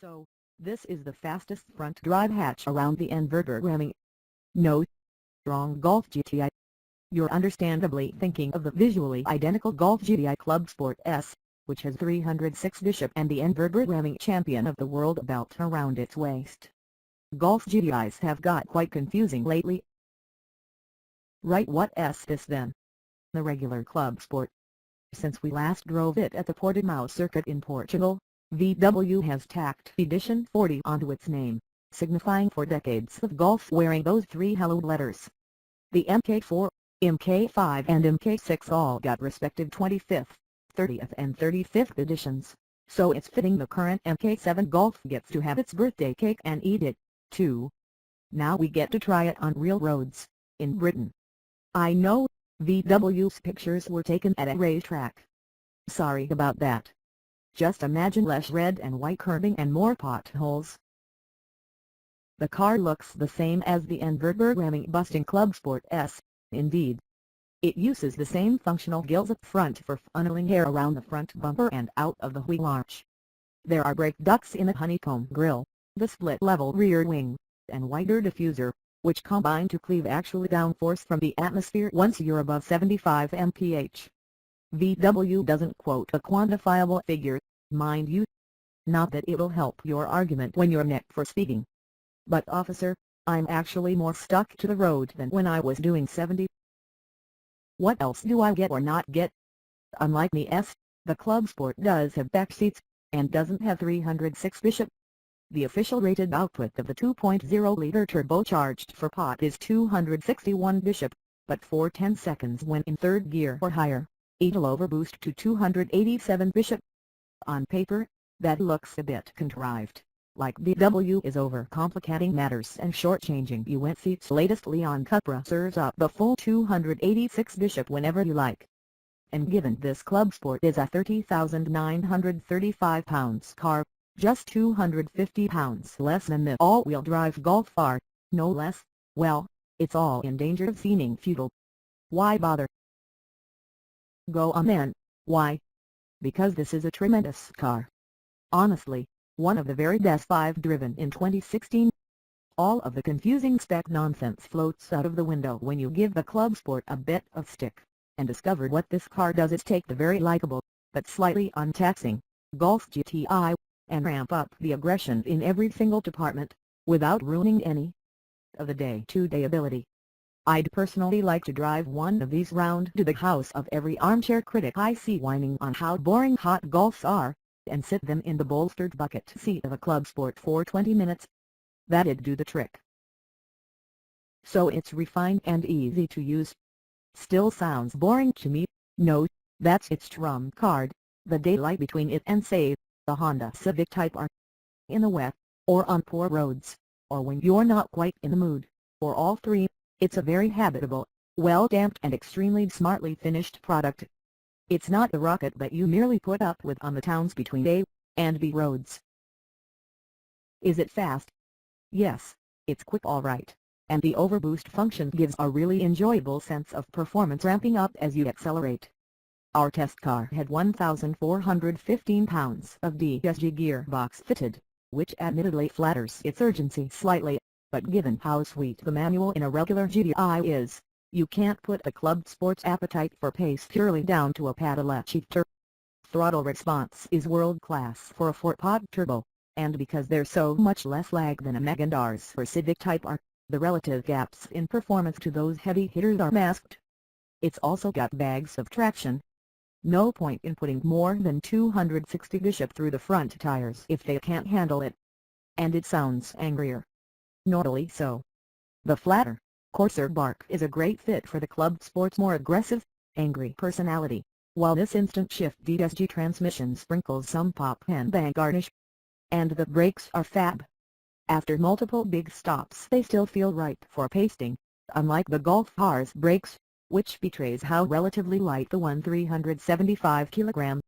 So, this is the fastest front drive hatch around the Nürburgring. No, wrong Golf GTI. You're understandably thinking of the visually identical Golf GTI Clubsport S, which has 306 bishop and the Nürburgring champion of the world belt around its waist. Golf GTIs have got quite confusing lately. Right, what S is then? The regular Clubsport. Since we last drove it at the Portimao circuit in Portugal, VW has tacked Edition 40 onto its name, signifying 4 decades of golf wearing those 3 hallowed letters. The MK4, MK5 and MK6 all got respective 25th, 30th and 35th editions, so it's fitting the current MK7 Golf gets to have its birthday cake and eat it, too. Now we get to try it on real roads, in Britain. I know, VW's pictures were taken at a racetrack. Sorry about that. Just imagine less red and white curbing and more potholes. The car looks the same as the Nürburgring busting Clubsport S, indeed. It uses the same functional gills up front for funneling air around the front bumper and out of the wheel arch. There are brake ducts in the honeycomb grille, the split-level rear wing, and wider diffuser, which combine to cleave actual downforce from the atmosphere once you're above 75 mph. VW doesn't quote a quantifiable figure, mind you. Not that it'll help your argument when you're necked for speeding. But officer, I'm actually more stuck to the road than when I was doing 70. What else do I get or not get? Unlike the S, the Clubsport does have back seats, and doesn't have 306 bishop. The official rated output of the 2.0-liter turbocharged 4-pot is 261 bishop, but for 10 seconds when in third gear or higher, it'll overboost to 287 bishop. On paper, that looks a bit contrived, like VW is overcomplicating matters and shortchanging you when its latest Leon Cupra serves up the full 286 bishop whenever you like. And given this Clubsport is a 30,935 pounds car, just 250 pounds less than the all-wheel drive Golf R, no less, well, it's all in danger of seeming futile. Why bother? Go on then, why? Because this is a tremendous car. Honestly, one of the very best I've driven in 2016. All of the confusing spec nonsense floats out of the window when you give the Clubsport a bit of stick, and discover what this car does is take the very likable, but slightly untaxing, Golf GTI, and ramp up the aggression in every single department, without ruining any of the day-to-day ability. I'd personally like to drive one of these round to the house of every armchair critic I see whining on how boring hot golfs are, and sit them in the bolstered bucket seat of a Clubsport for 20 minutes. That'd do the trick. So it's refined and easy to use. Still sounds boring to me. No, that's its trump card, the daylight between it and say, the Honda Civic Type R. In the wet, or on poor roads, or when you're not quite in the mood, or all three, it's a very habitable, well-damped and extremely smartly finished product. It's not the rocket that you merely put up with on the towns between A and B roads. Is it fast? Yes, it's quick all right, and the overboost function gives a really enjoyable sense of performance ramping up as you accelerate. Our test car had 1,415 pounds of DSG gearbox fitted, which admittedly flatters its urgency slightly, but given how sweet the manual in a regular GTI is, you can't put a Clubsport's appetite for pace purely down to a Cadillac shifter. Throttle response is world-class for a 4-pot turbo, and because there's so much less lag than a Megandar's or Civic Type R, the relative gaps in performance to those heavy hitters are masked. It's also got bags of traction. No point in putting more than 260 bishop through the front tires if they can't handle it. And it sounds angrier. Normally so. The flatter, coarser bark is a great fit for the Clubsport's more aggressive, angry personality, while this instant shift DSG transmission sprinkles some pop and bang garnish. And the brakes are fab. After multiple big stops they still feel ripe for pasting, unlike the Golf R's brakes, which betrays how relatively light the 375 kg